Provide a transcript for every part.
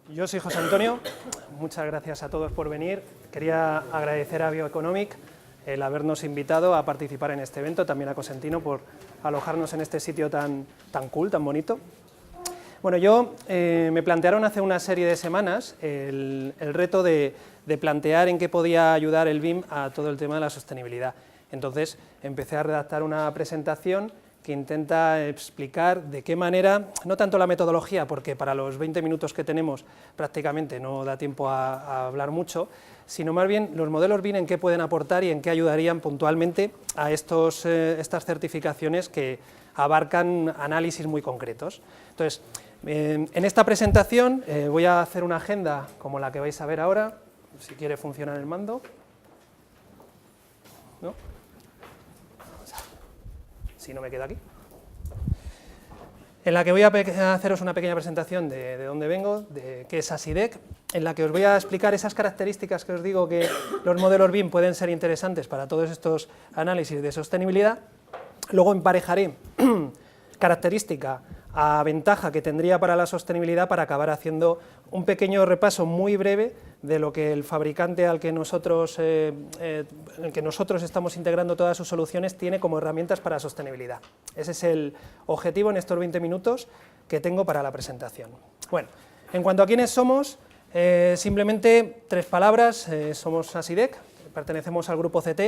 Yo soy José Antonio, muchas gracias a todos por venir. Quería agradecer a Bioeconomic el habernos invitado a participar en este evento, también a Cosentino por alojarnos en este sitio tan cool, tan bonito. Bueno, me plantearon hace una serie de semanas el reto de plantear en qué podía ayudar el BIM a todo el tema de la sostenibilidad. Entonces empecé a redactar una presentación que intenta explicar de qué manera, no tanto la metodología, porque para los 20 minutos que tenemos prácticamente no da tiempo a hablar mucho, sino más bien los modelos BIM en qué pueden aportar y en qué ayudarían puntualmente a estas certificaciones que abarcan análisis muy concretos. Entonces, en esta presentación voy a hacer una agenda como la que vais a ver ahora, si quiere funcionar el mando. ¿No? Si no me quedo aquí, en la que voy a haceros una pequeña presentación de dónde vengo, de qué es ASIDEC, en la que os voy a explicar esas características que os digo que los modelos BIM pueden ser interesantes para todos estos análisis de sostenibilidad. Luego emparejaré característica a ventaja que tendría para la sostenibilidad para acabar haciendo un pequeño repaso muy breve de lo que el fabricante al que nosotros estamos integrando todas sus soluciones tiene como herramientas para sostenibilidad. Ese es el objetivo en estos 20 minutos que tengo para la presentación. Bueno, en cuanto a quiénes somos, simplemente 3 palabras, somos ASIDEC, pertenecemos al grupo CT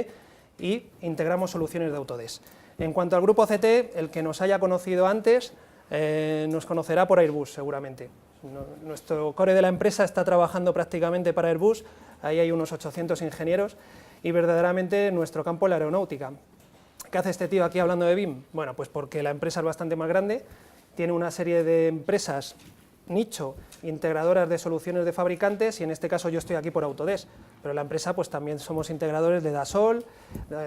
y integramos soluciones de Autodesk. En cuanto al grupo CT, el que nos haya conocido antes, nos conocerá por Airbus seguramente. Nuestro core de la empresa está trabajando prácticamente para Airbus, ahí hay unos 800 ingenieros y verdaderamente nuestro campo es la aeronáutica. ¿Qué hace este tío aquí hablando de BIM? Bueno, pues porque la empresa es bastante más grande, tiene una serie de empresas nicho integradoras de soluciones de fabricantes y en este caso yo estoy aquí por Autodesk, pero la empresa pues también somos integradores de Dassault,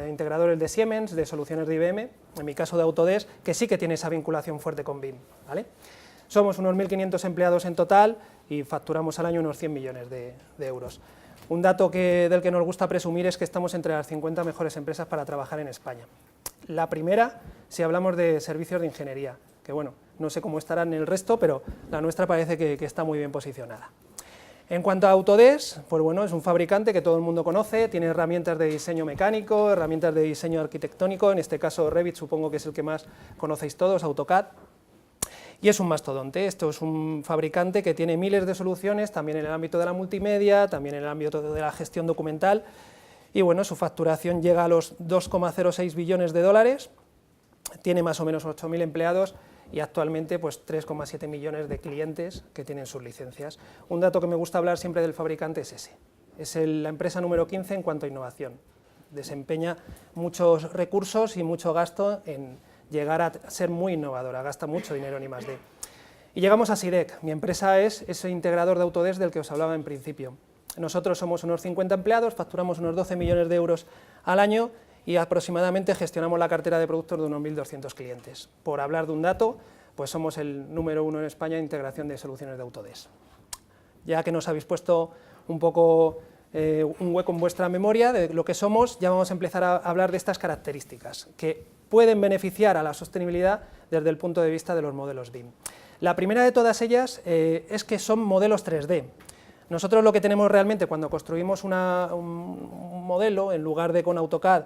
integradores de Siemens, de soluciones de IBM, en mi caso de Autodesk, que sí que tiene esa vinculación fuerte con BIM, ¿vale? Somos unos 1.500 empleados en total y facturamos al año unos 100 millones de euros. Un dato del que nos gusta presumir es que estamos entre las 50 mejores empresas para trabajar en España. La primera, si hablamos de servicios de ingeniería, que bueno, no sé cómo estará en el resto, pero la nuestra parece que está muy bien posicionada. En cuanto a Autodesk, pues bueno, es un fabricante que todo el mundo conoce, tiene herramientas de diseño mecánico, herramientas de diseño arquitectónico, en este caso Revit supongo que es el que más conocéis todos, AutoCAD, y es un mastodonte. Esto es un fabricante que tiene miles de soluciones, también en el ámbito de la multimedia, también en el ámbito de la gestión documental, y bueno, su facturación llega a los 2,06 billones de dólares, tiene más o menos 8.000 empleados, y actualmente pues 3,7 millones de clientes que tienen sus licencias. Un dato que me gusta hablar siempre del fabricante es ese, es la empresa número 15 en cuanto a innovación, desempeña muchos recursos y mucho gasto en llegar a ser muy innovadora, gasta mucho dinero en I+D. Y llegamos a ASIDEC, mi empresa es ese integrador de Autodesk del que os hablaba en principio. Nosotros somos unos 50 empleados, facturamos unos 12 millones de euros al año, y aproximadamente gestionamos la cartera de productos de unos 1.200 clientes. Por hablar de un dato, pues somos el número 1 en España en integración de soluciones de Autodesk. Ya que nos habéis puesto un poco un hueco en vuestra memoria de lo que somos, ya vamos a empezar a hablar de estas características que pueden beneficiar a la sostenibilidad desde el punto de vista de los modelos BIM. La primera de todas ellas es que son modelos 3D. Nosotros lo que tenemos realmente cuando construimos un modelo, en lugar de con AutoCAD,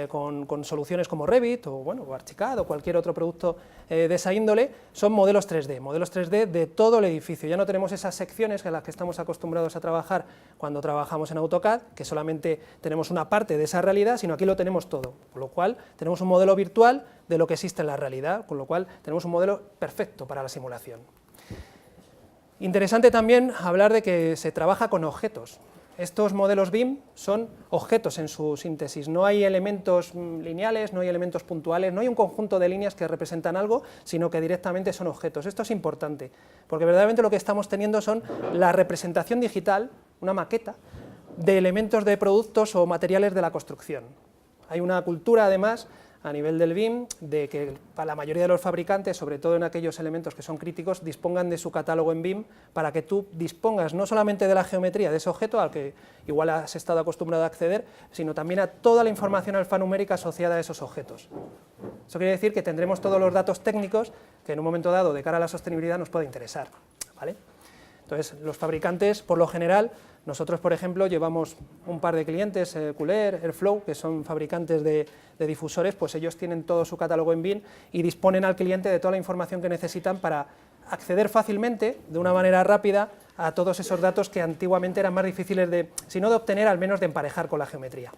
con soluciones como Revit o Archicad o cualquier otro producto de esa índole, son modelos 3D de todo el edificio. Ya no tenemos esas secciones en las que estamos acostumbrados a trabajar cuando trabajamos en AutoCAD, que solamente tenemos una parte de esa realidad, sino aquí lo tenemos todo, con lo cual tenemos un modelo virtual de lo que existe en la realidad, con lo cual tenemos un modelo perfecto para la simulación. Interesante también hablar de que se trabaja con objetos. Estos modelos BIM son objetos en su síntesis, no hay elementos lineales, no hay elementos puntuales, no hay un conjunto de líneas que representan algo, sino que directamente son objetos. Esto es importante, porque verdaderamente lo que estamos teniendo son la representación digital, una maqueta, de elementos de productos o materiales de la construcción. Hay una cultura, además, a nivel del BIM, de que para la mayoría de los fabricantes, sobre todo en aquellos elementos que son críticos, dispongan de su catálogo en BIM para que tú dispongas no solamente de la geometría de ese objeto, al que igual has estado acostumbrado a acceder, sino también a toda la información alfanumérica asociada a esos objetos. Eso quiere decir que tendremos todos los datos técnicos que en un momento dado, de cara a la sostenibilidad, nos puede interesar, ¿vale? Entonces, los fabricantes, por lo general, nosotros, por ejemplo, llevamos un par de clientes, Cooler, Airflow, que son fabricantes de difusores, pues ellos tienen todo su catálogo en BIM y disponen al cliente de toda la información que necesitan para acceder fácilmente, de una manera rápida, a todos esos datos que antiguamente eran más difíciles de, si no de obtener, al menos de emparejar con la geometría.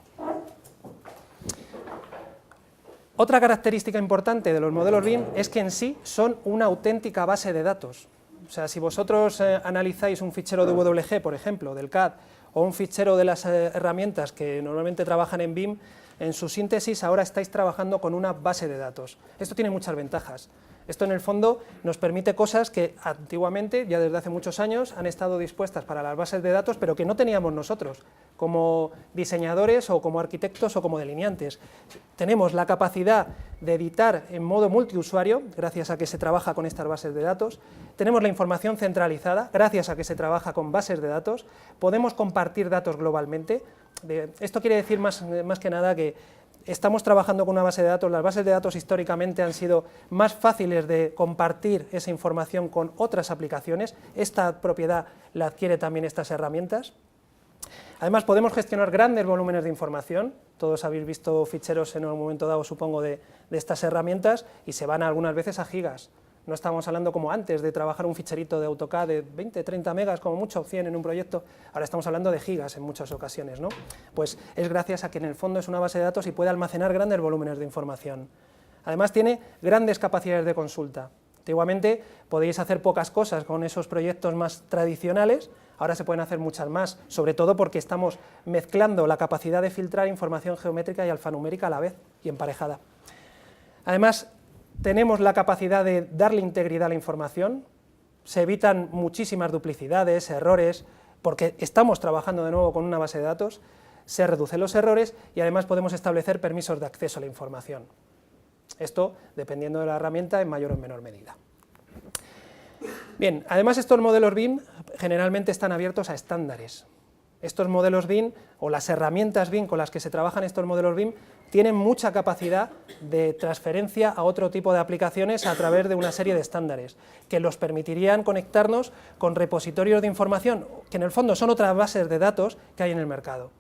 Otra característica importante de los modelos BIM es que en sí son una auténtica base de datos. O sea, si vosotros analizáis un fichero de WG, por ejemplo, del CAD, o un fichero de las herramientas que normalmente trabajan en BIM, en su síntesis ahora estáis trabajando con una base de datos. Esto tiene muchas ventajas. Esto en el fondo nos permite cosas que antiguamente, ya desde hace muchos años, han estado dispuestas para las bases de datos, pero que no teníamos nosotros, como diseñadores o como arquitectos o como delineantes. Tenemos la capacidad de editar en modo multiusuario, gracias a que se trabaja con estas bases de datos, tenemos la información centralizada, gracias a que se trabaja con bases de datos, podemos compartir datos globalmente. Esto quiere decir más que nada que estamos trabajando con una base de datos, las bases de datos históricamente han sido más fáciles de compartir esa información con otras aplicaciones, esta propiedad la adquiere también estas herramientas. Además podemos gestionar grandes volúmenes de información, todos habéis visto ficheros en un momento dado, supongo, de estas herramientas y se van algunas veces a gigas. No estamos hablando como antes de trabajar un ficherito de AutoCAD de 20, 30 megas, como mucho, 100 en un proyecto, ahora estamos hablando de gigas en muchas ocasiones, ¿no? Pues es gracias a que en el fondo es una base de datos y puede almacenar grandes volúmenes de información. Además tiene grandes capacidades de consulta. Antiguamente podíais hacer pocas cosas con esos proyectos más tradicionales, ahora se pueden hacer muchas más, sobre todo porque estamos mezclando la capacidad de filtrar información geométrica y alfanumérica a la vez y emparejada. Además, tenemos la capacidad de darle integridad a la información, se evitan muchísimas duplicidades, errores, porque estamos trabajando de nuevo con una base de datos, se reducen los errores y además podemos establecer permisos de acceso a la información. Esto dependiendo de la herramienta en mayor o menor medida. Bien, además estos modelos BIM generalmente están abiertos a estándares. Estos modelos BIM o las herramientas BIM con las que se trabajan estos modelos BIM tienen mucha capacidad de transferencia a otro tipo de aplicaciones a través de una serie de estándares que los permitirían conectarnos con repositorios de información que en el fondo son otras bases de datos que hay en el mercado.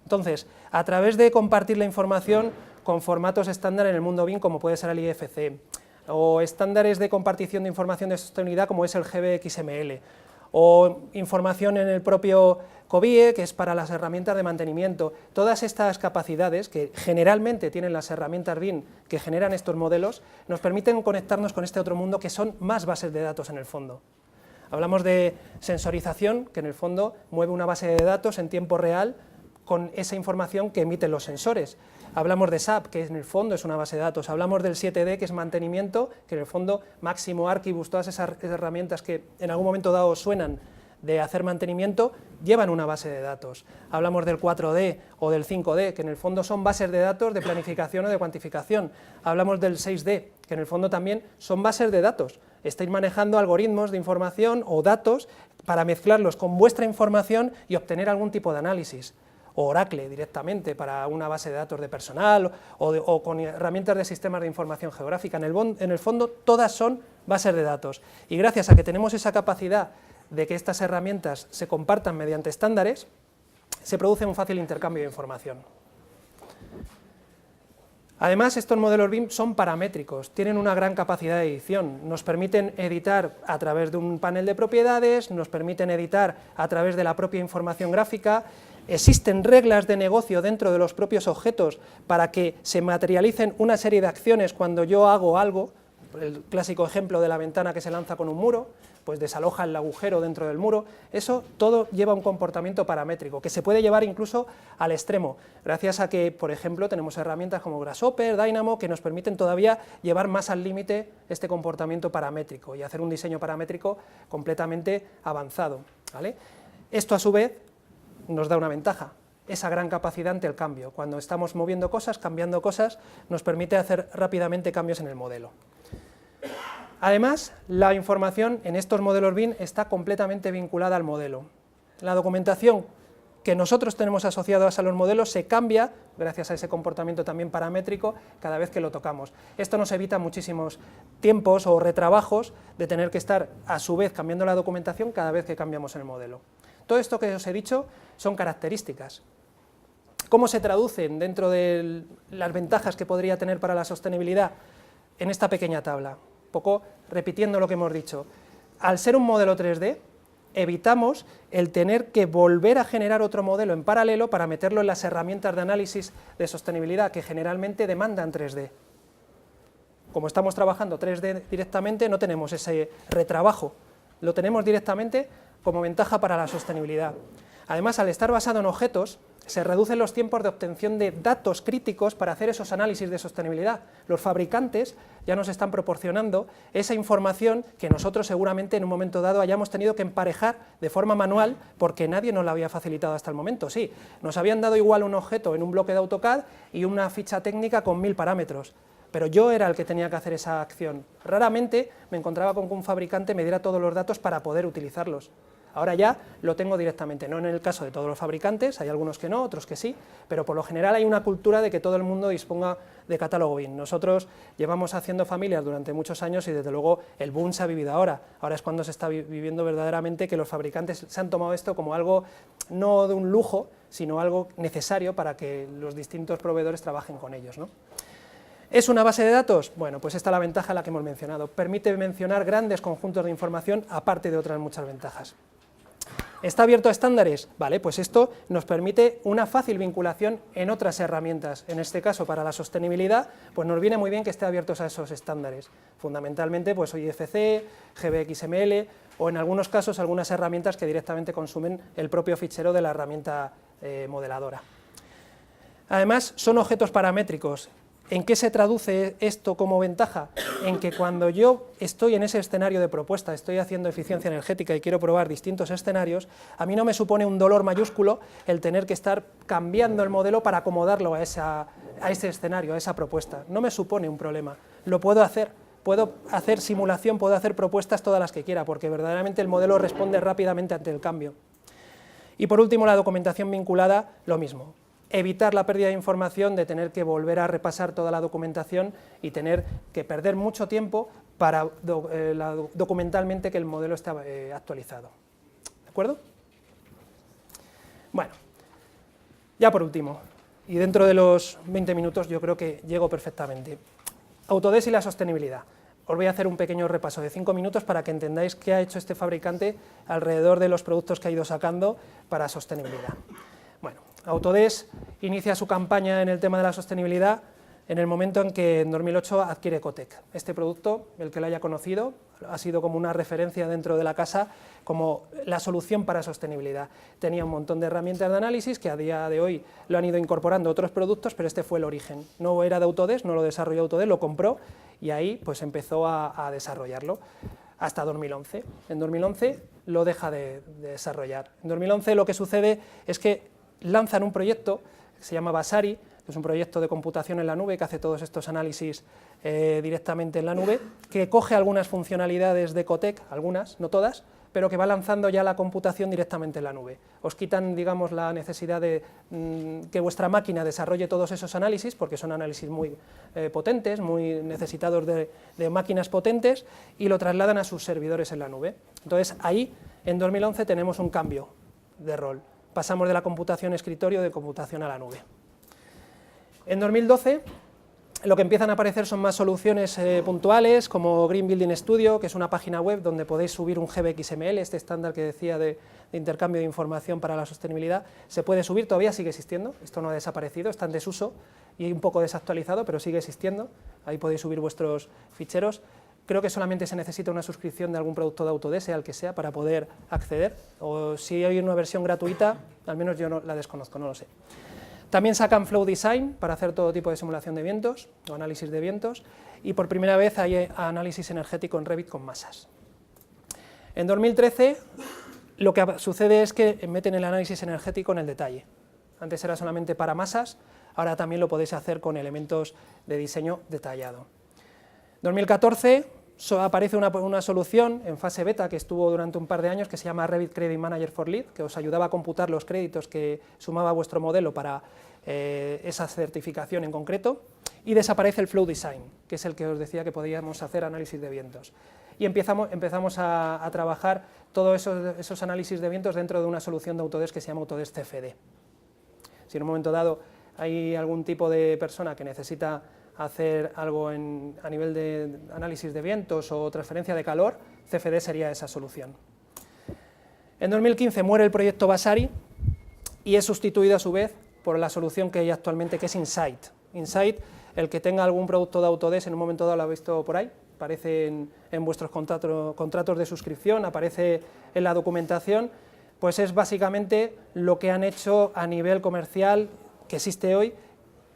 Entonces, a través de compartir la información con formatos estándar en el mundo BIM como puede ser el IFC o estándares de compartición de información de sostenibilidad como es el GBXML o información en el propio COBIE, que es para las herramientas de mantenimiento. Todas estas capacidades que generalmente tienen las herramientas BIM que generan estos modelos, nos permiten conectarnos con este otro mundo que son más bases de datos en el fondo. Hablamos de sensorización, que en el fondo mueve una base de datos en tiempo real con esa información que emiten los sensores. Hablamos de SAP, que en el fondo es una base de datos. Hablamos del 7D, que es mantenimiento, que en el fondo Máximo, Archibus, todas esas herramientas que en algún momento dado suenan de hacer mantenimiento, llevan una base de datos. Hablamos del 4D o del 5D, que en el fondo son bases de datos de planificación o de cuantificación. Hablamos del 6D, que en el fondo también son bases de datos. Estáis manejando algoritmos de información o datos para mezclarlos con vuestra información y obtener algún tipo de análisis. O Oracle directamente para una base de datos de personal o con herramientas de sistemas de información geográfica. En el fondo todas son bases de datos y gracias a que tenemos esa capacidad de que estas herramientas se compartan mediante estándares, se produce un fácil intercambio de información. Además, estos modelos BIM son paramétricos, tienen una gran capacidad de edición, nos permiten editar a través de un panel de propiedades, nos permiten editar a través de la propia información gráfica. Existen reglas de negocio dentro de los propios objetos para que se materialicen una serie de acciones cuando yo hago algo, el clásico ejemplo de la ventana que se lanza con un muro, pues desaloja el agujero dentro del muro, eso todo lleva un comportamiento paramétrico, que se puede llevar incluso al extremo, gracias a que, por ejemplo, tenemos herramientas como Grasshopper, Dynamo, que nos permiten todavía llevar más al límite este comportamiento paramétrico y hacer un diseño paramétrico completamente avanzado, ¿vale? Esto a su vez nos da una ventaja, esa gran capacidad ante el cambio. Cuando estamos moviendo cosas, cambiando cosas, nos permite hacer rápidamente cambios en el modelo. Además, la información en estos modelos BIM está completamente vinculada al modelo. La documentación que nosotros tenemos asociados a los modelos se cambia, gracias a ese comportamiento también paramétrico, cada vez que lo tocamos. Esto nos evita muchísimos tiempos o retrabajos de tener que estar, a su vez, cambiando la documentación cada vez que cambiamos el modelo. Todo esto que os he dicho son características. ¿Cómo se traducen dentro de las ventajas que podría tener para la sostenibilidad? En esta pequeña tabla, un poco repitiendo lo que hemos dicho. Al ser un modelo 3D, evitamos el tener que volver a generar otro modelo en paralelo para meterlo en las herramientas de análisis de sostenibilidad que generalmente demandan 3D. Como estamos trabajando 3D directamente, no tenemos ese retrabajo, lo tenemos directamente como ventaja para la sostenibilidad. Además, al estar basado en objetos, se reducen los tiempos de obtención de datos críticos para hacer esos análisis de sostenibilidad. Los fabricantes ya nos están proporcionando esa información que nosotros seguramente en un momento dado hayamos tenido que emparejar de forma manual porque nadie nos la había facilitado hasta el momento. Sí, nos habían dado igual un objeto en un bloque de AutoCAD y una ficha técnica con 1000 parámetros, pero yo era el que tenía que hacer esa acción. Raramente me encontraba con que un fabricante me diera todos los datos para poder utilizarlos. Ahora ya lo tengo directamente, no en el caso de todos los fabricantes, hay algunos que no, otros que sí, pero por lo general hay una cultura de que todo el mundo disponga de catálogo BIM. Nosotros llevamos haciendo familias durante muchos años y desde luego el boom se ha vivido ahora es cuando se está viviendo verdaderamente que los fabricantes se han tomado esto como algo no de un lujo, sino algo necesario para que los distintos proveedores trabajen con ellos, ¿no? ¿Es una base de datos? Bueno, pues esta es la ventaja a la que hemos mencionado, permite mencionar grandes conjuntos de información aparte de otras muchas ventajas. ¿Está abierto a estándares? Vale, pues esto nos permite una fácil vinculación en otras herramientas. En este caso, para la sostenibilidad, pues nos viene muy bien que esté abiertos a esos estándares. Fundamentalmente, pues IFC, GBXML, o en algunos casos, algunas herramientas que directamente consumen el propio fichero de la herramienta modeladora. Además, son objetos paramétricos. ¿En qué se traduce esto como ventaja? En que cuando yo estoy en ese escenario de propuesta, estoy haciendo eficiencia energética y quiero probar distintos escenarios, a mí no me supone un dolor mayúsculo el tener que estar cambiando el modelo para acomodarlo a ese escenario, a esa propuesta. No me supone un problema, lo puedo hacer simulación, puedo hacer propuestas todas las que quiera, porque verdaderamente el modelo responde rápidamente ante el cambio. Y por último, la documentación vinculada, lo mismo. Evitar la pérdida de información, de tener que volver a repasar toda la documentación y tener que perder mucho tiempo para documentalmente que el modelo esté actualizado. ¿De acuerdo? Bueno, ya por último, y dentro de los 20 minutos yo creo que llego perfectamente. Autodesk y la sostenibilidad. Os voy a hacer un pequeño repaso de 5 minutos para que entendáis qué ha hecho este fabricante alrededor de los productos que ha ido sacando para sostenibilidad. Bueno, Autodesk inicia su campaña en el tema de la sostenibilidad en el momento en que en 2008 adquiere Cotec. Este producto, el que lo haya conocido, ha sido como una referencia dentro de la casa como la solución para sostenibilidad. Tenía un montón de herramientas de análisis que a día de hoy lo han ido incorporando otros productos, pero este fue el origen. No era de Autodesk, no lo desarrolló Autodesk, lo compró y ahí pues empezó a desarrollarlo hasta 2011. En 2011 lo deja de desarrollar. En 2011 lo que sucede es que lanzan un proyecto que se llama Vasari, que es un proyecto de computación en la nube que hace todos estos análisis directamente en la nube, que coge algunas funcionalidades de Cotec, algunas, no todas, pero que va lanzando ya la computación directamente en la nube. Os quitan, digamos, la necesidad de que vuestra máquina desarrolle todos esos análisis, porque son análisis muy potentes, muy necesitados de máquinas potentes, y lo trasladan a sus servidores en la nube. Entonces, ahí, en 2011, tenemos un cambio de rol. Pasamos de la computación escritorio de computación a la nube. En 2012 lo que empiezan a aparecer son más soluciones puntuales como Green Building Studio, que es una página web donde podéis subir un GBXML, este estándar que decía de intercambio de información para la sostenibilidad, se puede subir, todavía sigue existiendo, esto no ha desaparecido, está en desuso y un poco desactualizado, pero sigue existiendo, ahí podéis subir vuestros ficheros. Creo que solamente se necesita una suscripción de algún producto de Autodesk, sea el que sea, para poder acceder, o si hay una versión gratuita, al menos yo no la desconozco, no lo sé. También sacan Flow Design para hacer todo tipo de simulación de vientos, o análisis de vientos, y por primera vez hay análisis energético en Revit con masas. En 2013 lo que sucede es que meten el análisis energético en el detalle. Antes era solamente para masas, ahora también lo podéis hacer con elementos de diseño detallado. 2014 aparece una solución en fase beta que estuvo durante un par de años que se llama Revit Credit Manager for Lead, que os ayudaba a computar los créditos que sumaba vuestro modelo para esa certificación en concreto, y desaparece el Flow Design, que es el que os decía que podíamos hacer análisis de vientos. Y empezamos a trabajar todos esos análisis de vientos dentro de una solución de Autodesk que se llama Autodesk CFD. Si en un momento dado hay algún tipo de persona que necesita hacer algo a nivel de análisis de vientos o transferencia de calor, CFD sería esa solución. En 2015 muere el proyecto Vasari y es sustituido a su vez por la solución que hay actualmente, que es Insight. Insight, el que tenga algún producto de Autodesk en un momento dado lo ha visto por ahí, aparece en vuestros contratos de suscripción, aparece en la documentación, pues es básicamente lo que han hecho a nivel comercial que existe hoy,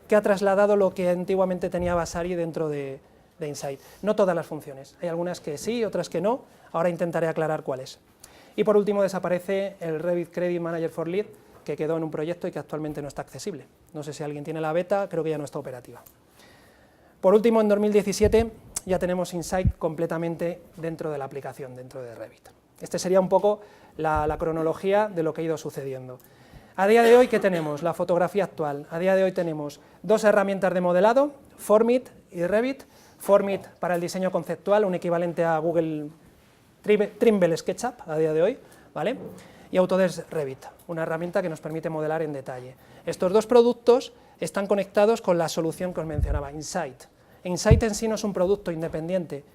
que ha trasladado lo que antiguamente tenía Vasari dentro de Insight. No todas las funciones, hay algunas que sí, otras que no, ahora intentaré aclarar cuáles. Y por último desaparece el Revit Credit Manager for Lead, que quedó en un proyecto y que actualmente no está accesible. No sé si alguien tiene la beta, creo que ya no está operativa. Por último, en 2017 ya tenemos Insight completamente dentro de la aplicación, dentro de Revit. Este sería un poco la cronología de lo que ha ido sucediendo. A día de hoy, ¿qué tenemos? La fotografía actual. A día de hoy tenemos dos herramientas de modelado, Formit y Revit. Formit para el diseño conceptual, un equivalente a Google Trimble SketchUp a día de hoy, ¿vale? Y Autodesk Revit, una herramienta que nos permite modelar en detalle. Estos dos productos están conectados con la solución que os mencionaba, Insight. Insight en sí no es un producto independiente,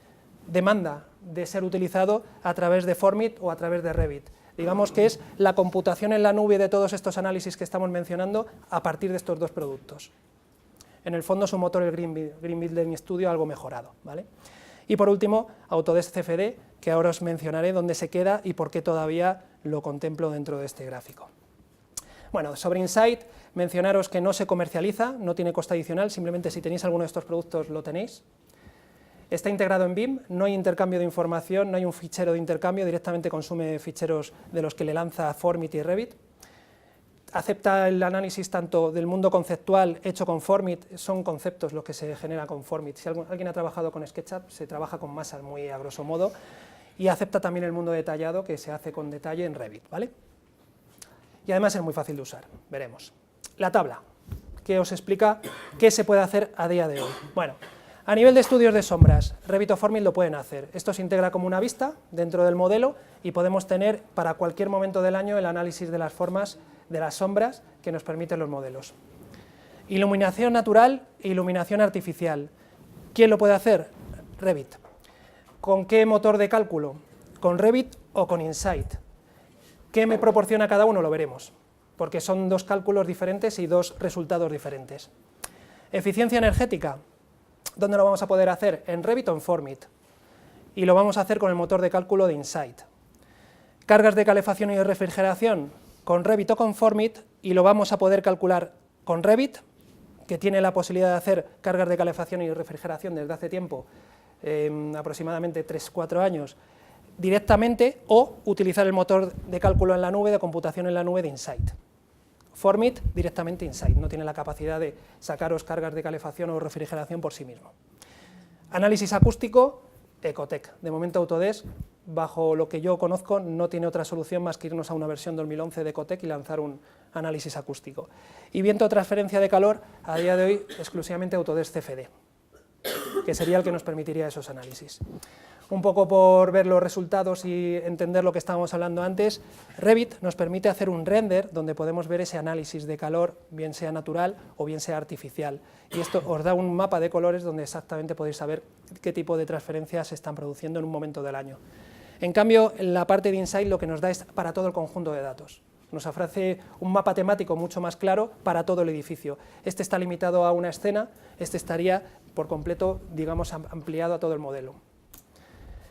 demanda de ser utilizado a través de Formit o a través de Revit. Digamos que es la computación en la nube de todos estos análisis que estamos mencionando a partir de estos dos productos. En el fondo su motor, el Green Building Studio, algo mejorado, ¿vale? Y por último, Autodesk CFD, que ahora os mencionaré dónde se queda y por qué todavía lo contemplo dentro de este gráfico. Bueno, sobre Insight, mencionaros que no se comercializa, no tiene coste adicional, simplemente si tenéis alguno de estos productos lo tenéis. Está integrado en BIM, no hay intercambio de información, no hay un fichero de intercambio, directamente consume ficheros de los que le lanza Formit y Revit. Acepta el análisis tanto del mundo conceptual hecho con Formit, son conceptos los que se generan con Formit. Si alguien ha trabajado con SketchUp, se trabaja con masas muy a grosso modo, y acepta también el mundo detallado que se hace con detalle en Revit, ¿vale? Y además es muy fácil de usar, veremos. La tabla, que os explica qué se puede hacer a día de hoy. Bueno, a nivel de estudios de sombras, Revit o Formit lo pueden hacer. Esto se integra como una vista dentro del modelo y podemos tener para cualquier momento del año el análisis de las formas de las sombras que nos permiten los modelos. Iluminación natural e iluminación artificial. ¿Quién lo puede hacer? Revit. ¿Con qué motor de cálculo? ¿Con Revit o con Insight? ¿Qué me proporciona cada uno? Lo veremos, porque son dos cálculos diferentes y dos resultados diferentes. Eficiencia energética. ¿Dónde lo vamos a poder hacer? ¿En Revit o en Formit? Y lo vamos a hacer con el motor de cálculo de Insight. Cargas de calefacción y refrigeración, con Revit o con Formit, y lo vamos a poder calcular con Revit, que tiene la posibilidad de hacer cargas de calefacción y refrigeración desde hace tiempo, aproximadamente 3-4 años, directamente, o utilizar el motor de cálculo en la nube, de computación en la nube de Insight. Formit directamente Insight, no tiene la capacidad de sacaros cargas de calefacción o refrigeración por sí mismo. Análisis acústico, Ecotec. De momento Autodesk, bajo lo que yo conozco, no tiene otra solución más que irnos a una versión 2011 de Ecotec y lanzar un análisis acústico. Y viento de transferencia de calor, a día de hoy exclusivamente Autodesk CFD, que sería el que nos permitiría esos análisis. Un poco por ver los resultados y entender lo que estábamos hablando antes, Revit nos permite hacer un render donde podemos ver ese análisis de calor, bien sea natural o bien sea artificial. Y esto os da un mapa de colores donde exactamente podéis saber qué tipo de transferencias se están produciendo en un momento del año. En cambio, en la parte de Insight lo que nos da es para todo el conjunto de datos. Nos ofrece un mapa temático mucho más claro para todo el edificio. Este está limitado a una escena, este estaría por completo, digamos, ampliado a todo el modelo.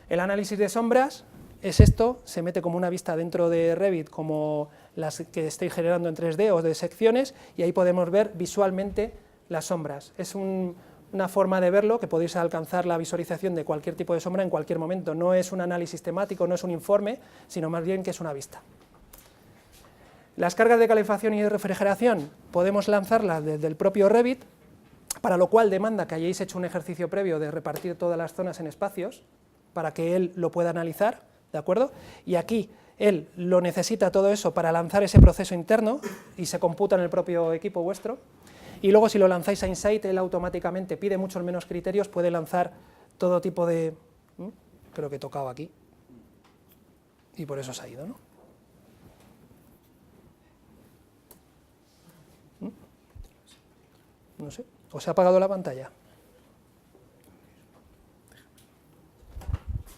El análisis de sombras es esto, se mete como una vista dentro de Revit, como las que estáis generando en 3D o de secciones, y ahí podemos ver visualmente las sombras. Es una forma de verlo que podéis alcanzar la visualización de cualquier tipo de sombra en cualquier momento. No es un análisis temático, no es un informe, sino más bien que es una vista. Las cargas de calefacción y de refrigeración podemos lanzarlas desde el propio Revit, para lo cual demanda que hayáis hecho un ejercicio previo de repartir todas las zonas en espacios, para que él lo pueda analizar, ¿de acuerdo? Y aquí él lo necesita todo eso para lanzar ese proceso interno y se computa en el propio equipo vuestro. Y luego si lo lanzáis a Insight, él automáticamente pide muchos menos criterios, puede lanzar todo tipo de... Creo que he tocado aquí. Y por eso se ha ido, ¿no? No sé, ¿os ha apagado la pantalla?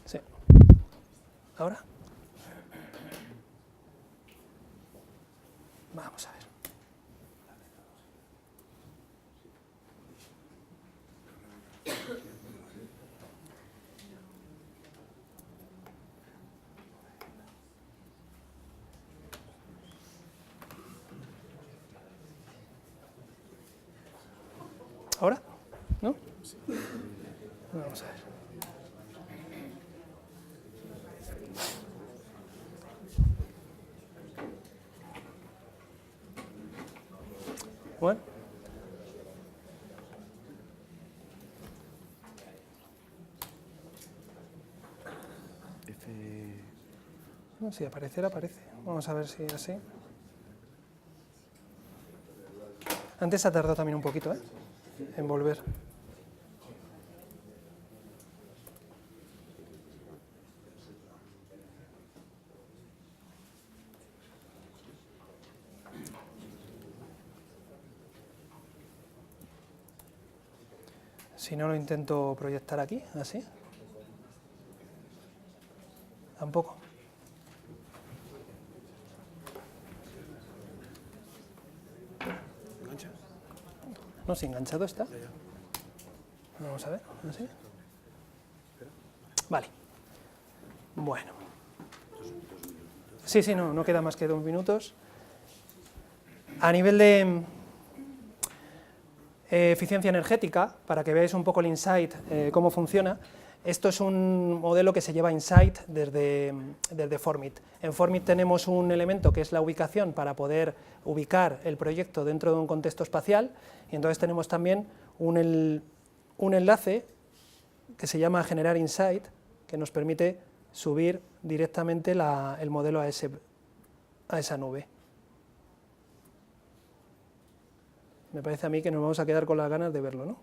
Sí. ¿Ahora? Vamos a ver. ¿Ahora? ¿No? Vamos a ver. Bueno. No, si aparecer, aparece. Vamos a ver si así. Antes ha tardado también un poquito, en volver. Si no, lo intento proyectar aquí, así. Tampoco. ¿Engancha? No, si enganchado está. Vamos a ver, así. Vale. Bueno. Sí, no queda más que 2 minutos. A nivel de eficiencia energética, para que veáis un poco el Insight, cómo funciona, esto es un modelo que se lleva Insight desde Formit. En Formit tenemos un elemento que es la ubicación para poder ubicar el proyecto dentro de un contexto espacial, y entonces tenemos también un enlace que se llama Generar Insight, que nos permite subir directamente el modelo a esa nube. Me parece a mí que nos vamos a quedar con las ganas de verlo, ¿no?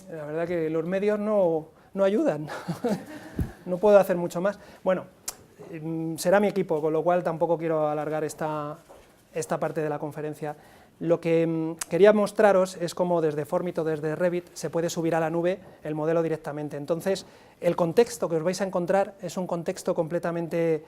La verdad que los medios no ayudan, no puedo hacer mucho más. Bueno, será mi equipo, con lo cual tampoco quiero alargar esta parte de la conferencia. Lo que quería mostraros es cómo desde Formit o desde Revit se puede subir a la nube el modelo directamente. Entonces, el contexto que os vais a encontrar es un contexto completamente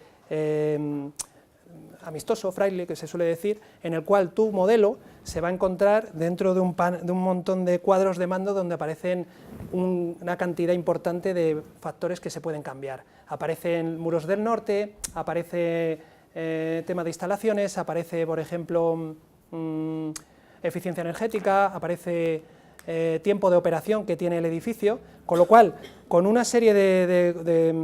amistoso, friendly, que se suele decir, en el cual tu modelo se va a encontrar dentro de un montón de cuadros de mando donde aparecen una cantidad importante de factores que se pueden cambiar. Aparecen muros del norte, aparece tema de instalaciones, aparece, por ejemplo, eficiencia energética, aparece tiempo de operación que tiene el edificio, con lo cual, con una serie de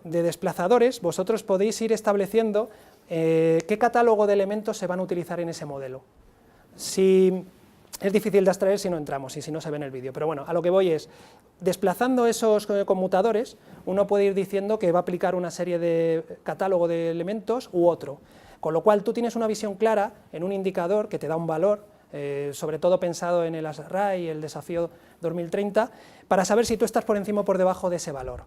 desplazadores, vosotros podéis ir estableciendo qué catálogo de elementos se van a utilizar en ese modelo. Si es difícil de extraer si no entramos y si no se ve en el vídeo, pero bueno, a lo que voy es, desplazando esos conmutadores, uno puede ir diciendo que va a aplicar una serie de catálogo de elementos u otro, con lo cual tú tienes una visión clara en un indicador que te da un valor, sobre todo pensado en el ASRAE y el desafío 2030, para saber si tú estás por encima o por debajo de ese valor.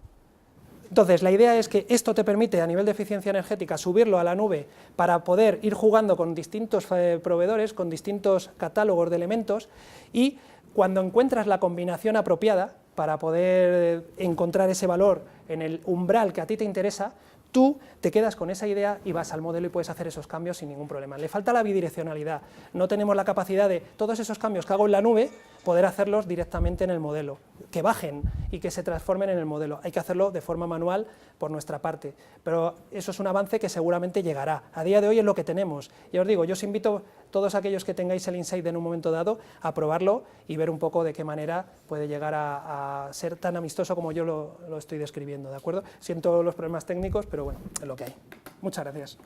Entonces, la idea es que esto te permite, a nivel de eficiencia energética, subirlo a la nube para poder ir jugando con distintos proveedores, con distintos catálogos de elementos, y cuando encuentras la combinación apropiada para poder encontrar ese valor en el umbral que a ti te interesa, tú te quedas con esa idea y vas al modelo y puedes hacer esos cambios sin ningún problema. Le falta la bidireccionalidad, no tenemos la capacidad de todos esos cambios que hago en la nube, poder hacerlos directamente en el modelo. que bajen y que se transformen en el modelo. Hay que hacerlo de forma manual por nuestra parte, pero eso es un avance que seguramente llegará. A día de hoy es lo que tenemos. Ya os digo, yo os invito, todos aquellos que tengáis el Insight en un momento dado, a probarlo y ver un poco de qué manera puede llegar a ser tan amistoso como yo lo estoy describiendo, ¿de acuerdo? Siento los problemas técnicos, pero bueno, es lo que hay. Muchas gracias.